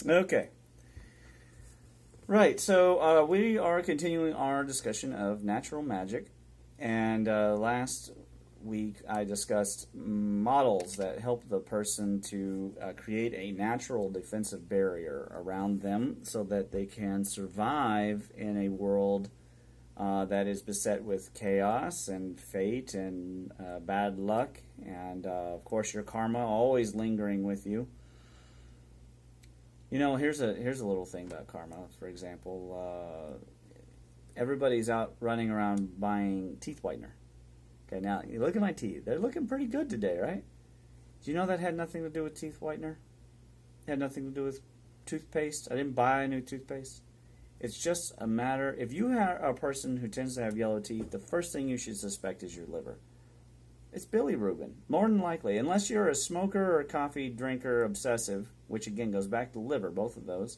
Okay. Right, so we are continuing our discussion of natural magic. And last week I discussed models that help the person to create a natural defensive barrier around them so that they can survive in a world that is beset with chaos and fate and bad luck. And of course, your karma always lingering with you. You know, here's a little thing about karma. For example, everybody's out running around buying teeth whitener. Okay, now you look at my teeth; they're looking pretty good today, right? Do you know that had nothing to do with teeth whitener? It had nothing to do with toothpaste. I didn't buy a new toothpaste. It's just a matter. If you are a person who tends to have yellow teeth, the first thing you should suspect is your liver. It's bilirubin, more than likely, unless you're a smoker or a coffee drinker obsessive, which again goes back to liver, both of those.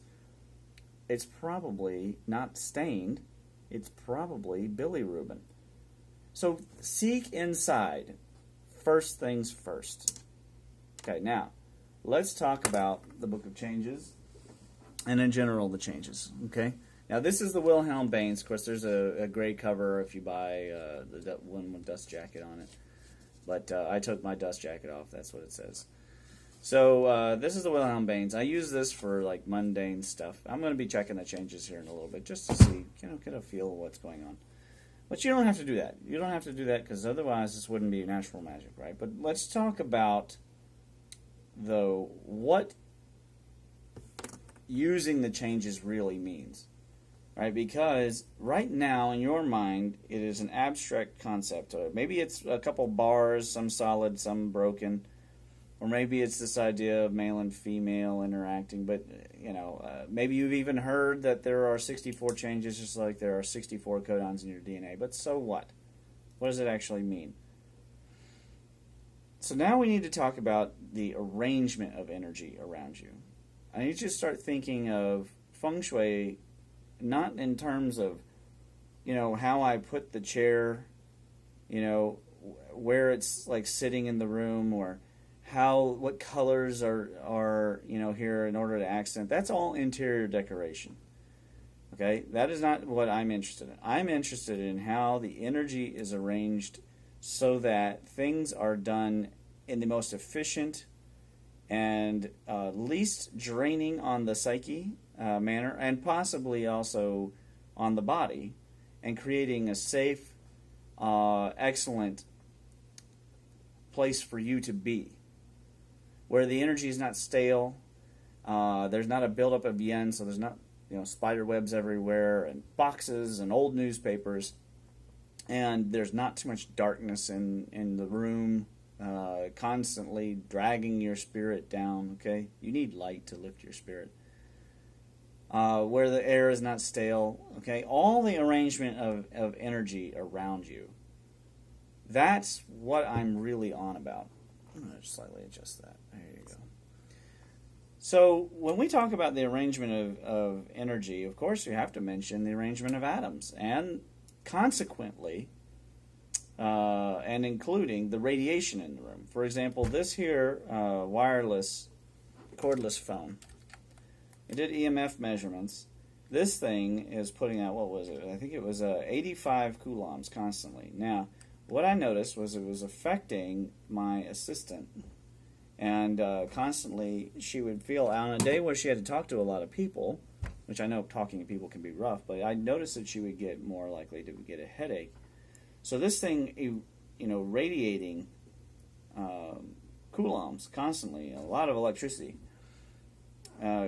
It's probably not stained, it's probably bilirubin. So seek inside, first things first. Okay, now, let's talk about the Book of Changes, and in general the changes, okay? Now this is the Wilhelm Baines. Of course, there's a gray cover if you buy the one with dust jacket on it. But I took my dust jacket off. That's what it says. So this is the Wilhelm Baines. I use this for like mundane stuff. I'm going to be checking the changes here in a little bit just to see, get a feel of what's going on. But you don't have to do that. You don't have to do that because otherwise this wouldn't be natural magic, right? But let's talk about, though, what using the changes really means. Right, because right now in your mind it is an abstract concept. Maybe it's a couple bars, some solid, some broken, or maybe it's this idea of male and female interacting. But maybe you've even heard that there are 64 changes, just like there are 64 codons in your DNA. But so what? What does it actually mean? So now we need to talk about the arrangement of energy around you. I need you to start thinking of feng shui. Not in terms of, how I put the chair, where it's like sitting in the room, or what colors are here in order to accent. That's all interior decoration. Okay, that is not what I'm interested in. I'm interested in how the energy is arranged so that things are done in the most efficient and least draining on the psyche manner, and possibly also on the body, and creating a safe, excellent place for you to be, where the energy is not stale. There's not a buildup of yen, so there's not spider webs everywhere and boxes and old newspapers, and there's not too much darkness in the room, constantly dragging your spirit down. Okay, you need light to lift your spirit. Where the air is not stale, okay? All the arrangement of energy around you. That's what I'm really on about. I'm going to just slightly adjust that. There you go. So when we talk about the arrangement of energy, of course you have to mention the arrangement of atoms, and consequently, and including the radiation in the room. For example, this here wireless cordless phone. It did EMF measurements. This thing is putting out, what was it? I think it was 85 coulombs constantly. Now, what I noticed was it was affecting my assistant. And constantly she would feel, on a day where she had to talk to a lot of people, which I know talking to people can be rough, but I noticed that she would get more likely to get a headache. So this thing, radiating coulombs constantly, a lot of electricity,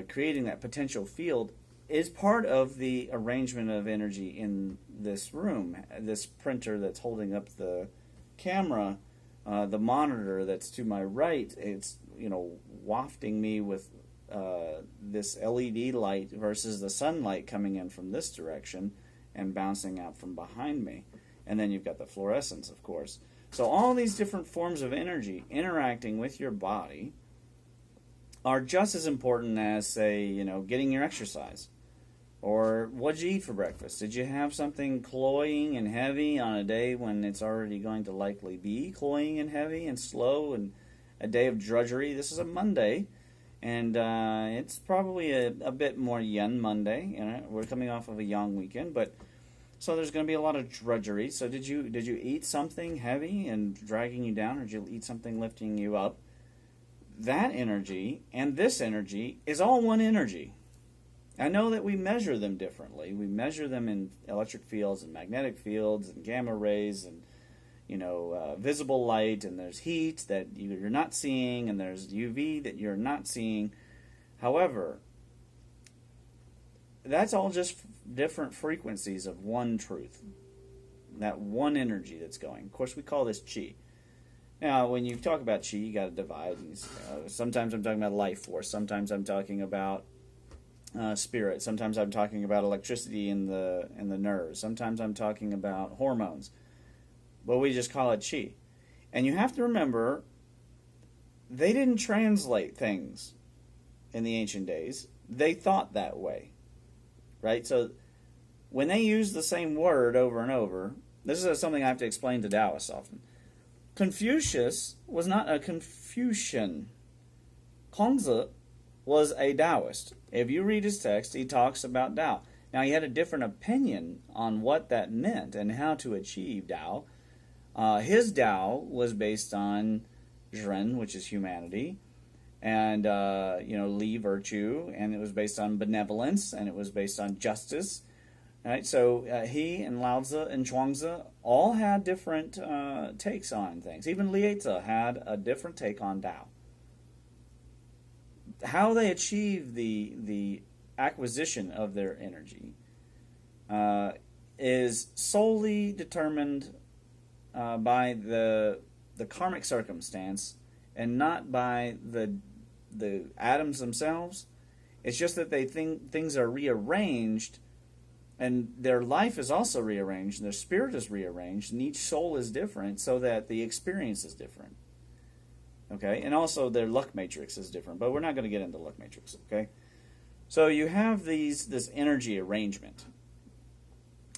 creating that potential field, is part of the arrangement of energy in this room. This printer that's holding up the camera, the monitor that's to my right, it's wafting me with this LED light versus the sunlight coming in from this direction and bouncing out from behind me. And then you've got the fluorescence, of course. So all these different forms of energy interacting with your body are just as important as, say, getting your exercise. Or what did you eat for breakfast? Did you have something cloying and heavy on a day when it's already going to likely be cloying and heavy and slow and a day of drudgery? This is a Monday. And it's probably a bit more yen Monday. You know, we're coming off of a yang weekend, but so there's going to be a lot of drudgery. So did you eat something heavy and dragging you down, or did you eat something lifting you up? That energy and this energy is all one energy. I know that we measure them differently. We measure them in electric fields and magnetic fields and gamma rays and visible light, and there's heat that you're not seeing, and there's UV that you're not seeing. However, that's all just different frequencies of one truth, that one energy that's going. Of course, we call this chi. Now, when you talk about chi, you got to divide. Sometimes I'm talking about life force. Sometimes I'm talking about spirit. Sometimes I'm talking about electricity in the nerves. Sometimes I'm talking about hormones. But we just call it chi. And you have to remember, they didn't translate things in the ancient days. They thought that way. Right? So when they use the same word over and over, this is something I have to explain to Taoists often. Confucius was not a Confucian. Kongzi was a Taoist. If you read his text, he talks about Tao. Now, he had a different opinion on what that meant and how to achieve Tao. His Tao was based on Zhen, which is humanity, and Li, virtue, and it was based on benevolence, and it was based on justice. Right? So he and Lao Tzu and Chuangzi all had different takes on things. Even Liezi had a different take on Tao. How they achieve the acquisition of their energy is solely determined by the karmic circumstance and not by the atoms themselves. It's just that they think things are rearranged, and their life is also rearranged, and their spirit is rearranged, and each soul is different so that the experience is different. Okay? And also their luck matrix is different, but we're not going to get into luck matrix, okay? So you have this energy arrangement,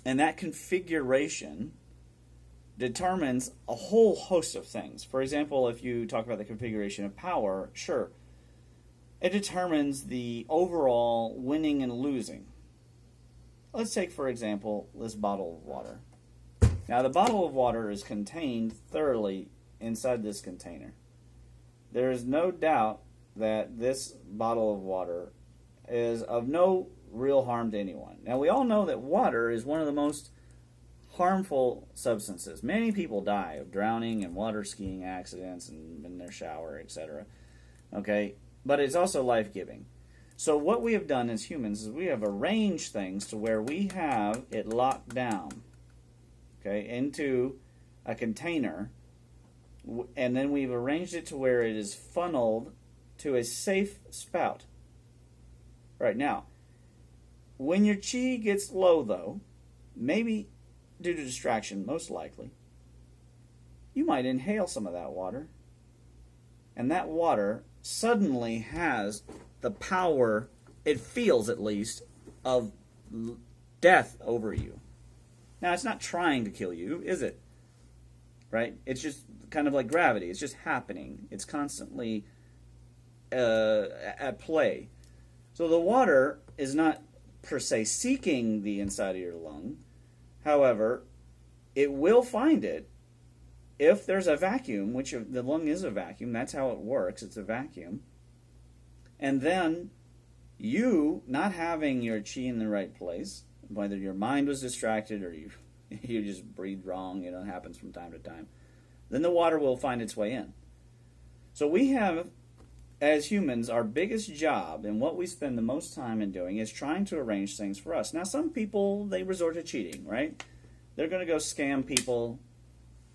and that configuration determines a whole host of things. For example, if you talk about the configuration of power, sure, it determines the overall winning and losing. Let's take, for example, this bottle of water. Now, the bottle of water is contained thoroughly inside this container. There is no doubt that this bottle of water is of no real harm to anyone. Now, we all know that water is one of the most harmful substances. Many people die of drowning and water skiing accidents and in their shower, etc. Okay? But it's also life-giving. So what we have done as humans is we have arranged things to where we have it locked down, okay, into a container, and then we've arranged it to where it is funneled to a safe spout. Right now, when your chi gets low, though, maybe due to distraction, most likely, you might inhale some of that water, and that water suddenly has the power, it feels at least, of death over you. Now, it's not trying to kill you, is it? Right? It's just kind of like gravity. It's just happening. It's constantly at play. So the water is not per se seeking the inside of your lung. However, it will find it if there's a vacuum, which the lung is a vacuum. That's how it works. It's a vacuum. And then you not having your chi in the right place, whether your mind was distracted or you just breathed wrong, it happens from time to time, then the water will find its way in. So we have, as humans, our biggest job and what we spend the most time in doing is trying to arrange things for us. Now, some people, they resort to cheating, right? They're going to go scam people,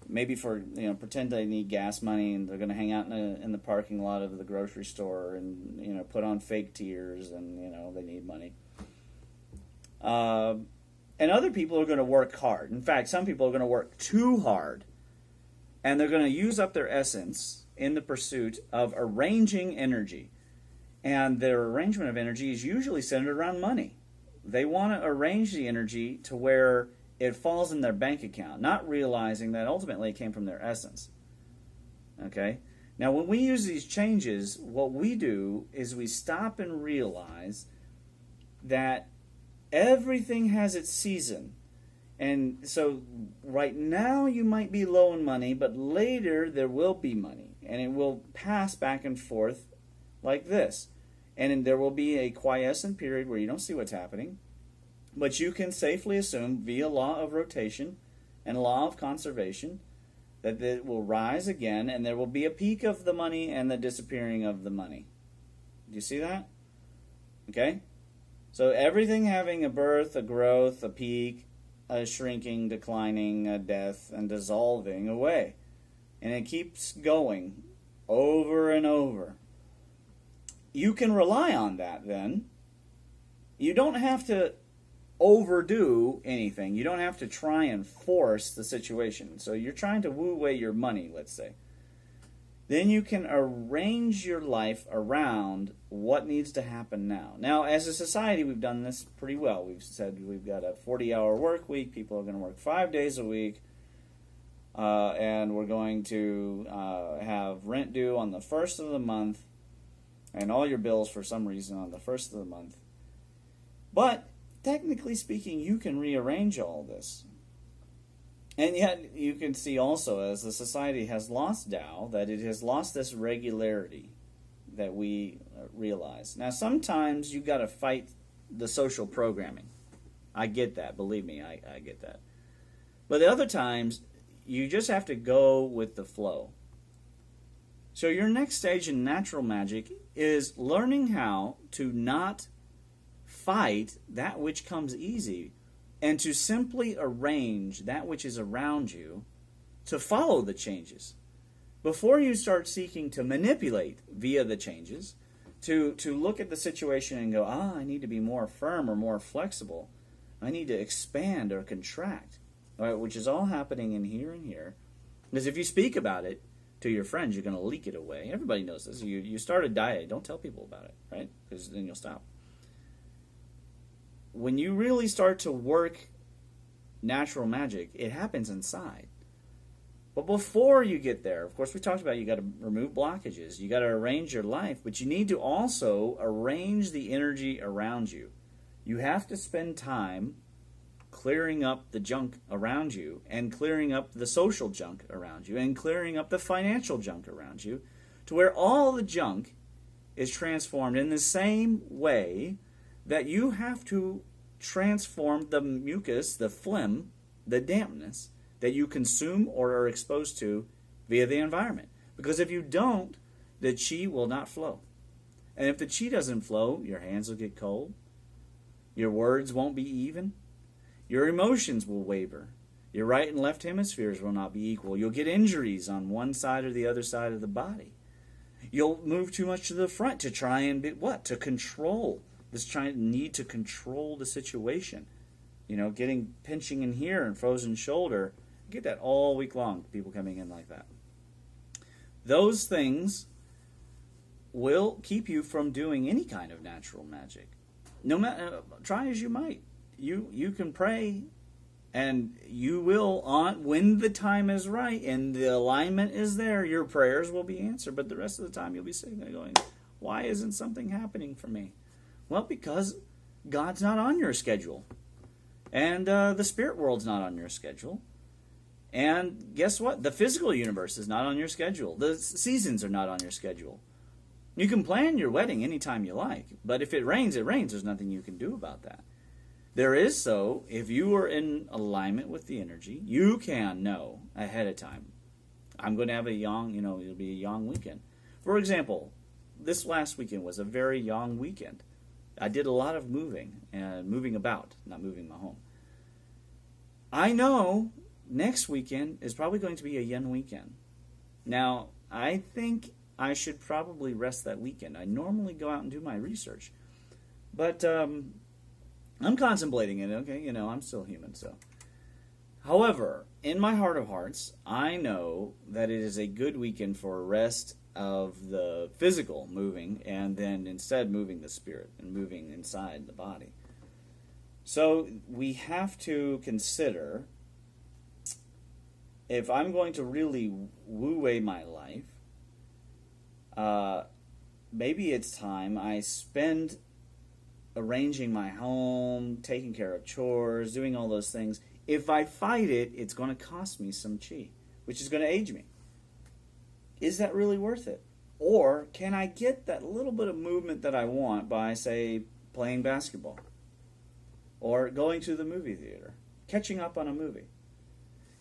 maybe for, pretend they need gas money, and they're going to hang out in the parking lot of the grocery store and, put on fake tears, and, they need money. And other people are going to work hard. In fact, some people are going to work too hard, and they're going to use up their essence in the pursuit of arranging energy. And their arrangement of energy is usually centered around money. They want to arrange the energy to where it falls in their bank account, not realizing that ultimately it came from their essence. Okay? Now, when we use these changes, what we do is we stop and realize that everything has its season. And so right now you might be low in money, but later there will be money. And it will pass back and forth like this. And there will be a quiescent period where you don't see what's happening. But you can safely assume, via law of rotation and law of conservation, that it will rise again, and there will be a peak of the money and the disappearing of the money. Do you see that? Okay? So everything having a birth, a growth, a peak, a shrinking, declining, a death, and dissolving away. And it keeps going over and over. You can rely on that then. You don't have to overdo anything. You don't have to try and force the situation. So you're trying to woo away your money, let's say. Then you can arrange your life around what needs to happen now. Now, as a society, we've done this pretty well. We've said we've got a 40-hour work week. People are going to work 5 days a week. And we're going to have rent due on the first of the month. And all your bills, for some reason, on the first of the month. But technically speaking, you can rearrange all this. And yet, you can see also, as the society has lost Tao, that it has lost this regularity that we realize. Now, sometimes you've got to fight the social programming. I get that. Believe me, I get that. But the other times, you just have to go with the flow. So your next stage in natural magic is learning how to not fight that which comes easy, and to simply arrange that which is around you to follow the changes. Before you start seeking to manipulate via the changes, to look at the situation and go, I need to be more firm or more flexible. I need to expand or contract, right, which is all happening in here and here. Because if you speak about it to your friends, you're going to leak it away. Everybody knows this. You start a diet, don't tell people about it, right? Because then you'll stop. When you really start to work natural magic, it happens inside. But before you get there, of course, we talked about you got to remove blockages. You got to arrange your life, but you need to also arrange the energy around you. You have to spend time clearing up the junk around you, and clearing up the social junk around you, and clearing up the financial junk around you, to where all the junk is transformed in the same way that you have to transform the mucus, the phlegm, the dampness that you consume or are exposed to via the environment. Because if you don't, the chi will not flow. And if the chi doesn't flow, your hands will get cold, your words won't be even, your emotions will waver, your right and left hemispheres will not be equal, you'll get injuries on one side or the other side of the body. You'll move too much to the front to try and be, to control. This need to control the situation. Getting pinching in here and frozen shoulder. You get that all week long, people coming in like that. Those things will keep you from doing any kind of natural magic. No matter, try as you might. You can pray, and you will, when the time is right and the alignment is there, your prayers will be answered. But the rest of the time you'll be sitting there going, why isn't something happening for me? Well, because God's not on your schedule. And the spirit world's not on your schedule. And guess what? The physical universe is not on your schedule. The seasons are not on your schedule. You can plan your wedding anytime you like. But if it rains, it rains. There's nothing you can do about that. There is so, if you are in alignment with the energy, you can know ahead of time. I'm going to have a yang, it'll be a yang weekend. For example, this last weekend was a very yang weekend. I did a lot of moving and moving about, not moving my home. I know next weekend is probably going to be a yin weekend. Now, I think I should probably rest that weekend. I normally go out and do my research. But I'm contemplating it, okay? I'm still human, so. However, in my heart of hearts, I know that it is a good weekend for rest of the physical moving, and then instead moving the spirit and moving inside the body. So we have to consider, if I'm going to really woo away my life, Maybe it's time I spend arranging my home, taking care of chores, doing all those things. If I fight it, it's going to cost me some chi, which is going to age me. Is that really worth it? Or can I get that little bit of movement that I want by, say, playing basketball? Or going to the movie theater, catching up on a movie?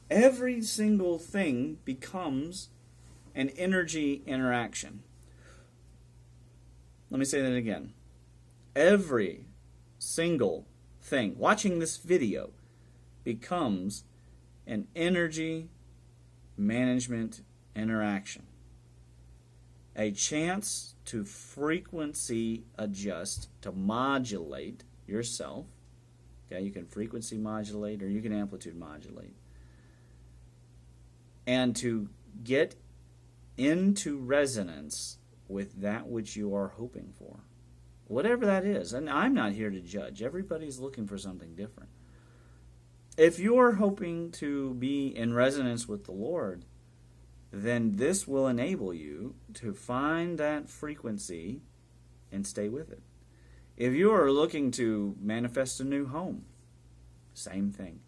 Every single thing becomes an energy interaction. Let me say that again. Every single thing, watching this video, becomes an energy management interaction. A chance to frequency adjust, to modulate yourself. Okay, you can frequency modulate or you can amplitude modulate. And to get into resonance with that which you are hoping for. Whatever that is. And I'm not here to judge. Everybody's looking for something different. If you're hoping to be in resonance with the Lord, then this will enable you to find that frequency and stay with it. If you are looking to manifest a new home, same thing.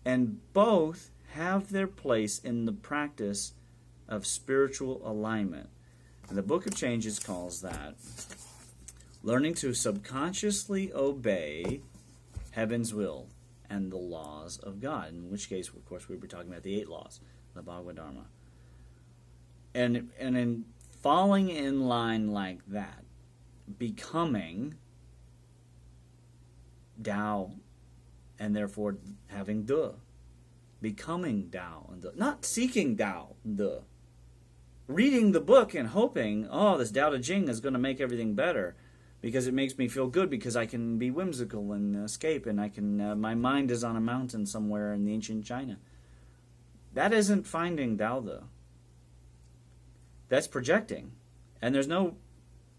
And both have their place in the practice of spiritual alignment. And the Book of Changes calls that learning to subconsciously obey heaven's will and the laws of God. In which case, of course, we were talking about the 8 laws, the Bhagavad Dharma. And in falling in line like that, becoming Tao, and therefore having De. Becoming Tao and De. Not seeking Tao, De. Reading the book and hoping, oh, this Tao Te Ching is going to make everything better because it makes me feel good because I can be whimsical and escape and I can. My mind is on a mountain somewhere in the ancient China. That isn't finding Tao De. That's projecting. And there's no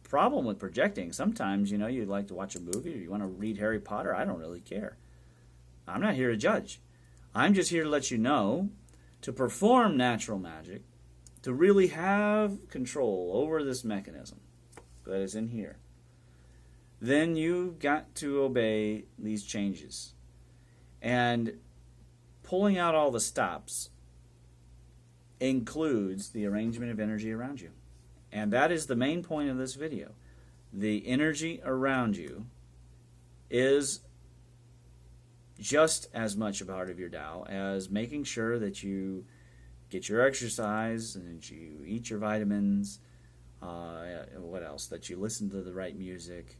problem with projecting. Sometimes, you like to watch a movie or you want to read Harry Potter. I don't really care. I'm not here to judge. I'm just here to let you know to perform natural magic, to really have control over this mechanism that is in here. Then you've got to obey these changes. And pulling out all the stops includes the arrangement of energy around you. And that is the main point of this video. The energy around you is just as much a part of your Tao as making sure that you get your exercise and that you eat your vitamins. What else? That you listen to the right music.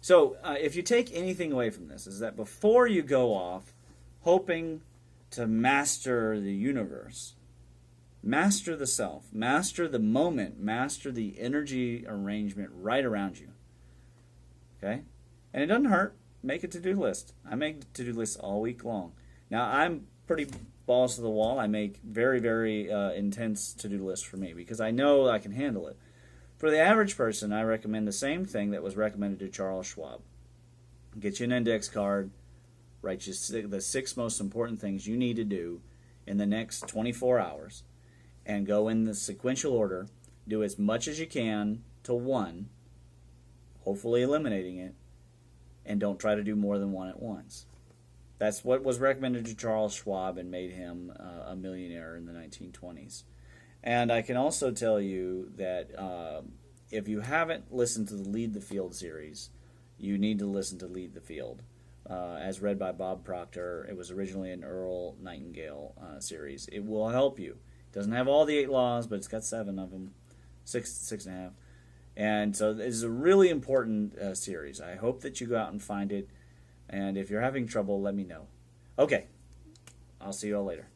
So if you take anything away from this, is that before you go off hoping to master the universe, master the self, master the moment, master the energy arrangement right around you. Okay? And it doesn't hurt. Make a to-do list. I make to-do lists all week long. Now, I'm pretty balls to the wall. I make very, very intense to-do lists for me because I know I can handle it. For the average person, I recommend the same thing that was recommended to Charles Schwab. Get you an index card. Write you the 6 most important things you need to do in the next 24 hours. And go in the sequential order. Do as much as you can to 1. Hopefully eliminating it. And don't try to do more than 1 at once. That's what was recommended to Charles Schwab and made him a millionaire in the 1920s. And I can also tell you that if you haven't listened to the Lead the Field series, you need to listen to Lead the Field. As read by Bob Proctor. It was originally an Earl Nightingale series. It will help you. It doesn't have all the 8 laws, but it's got 7 of them. 6.5. And so this is a really important series. I hope that you go out and find it. And if you're having trouble, let me know. Okay. I'll see you all later.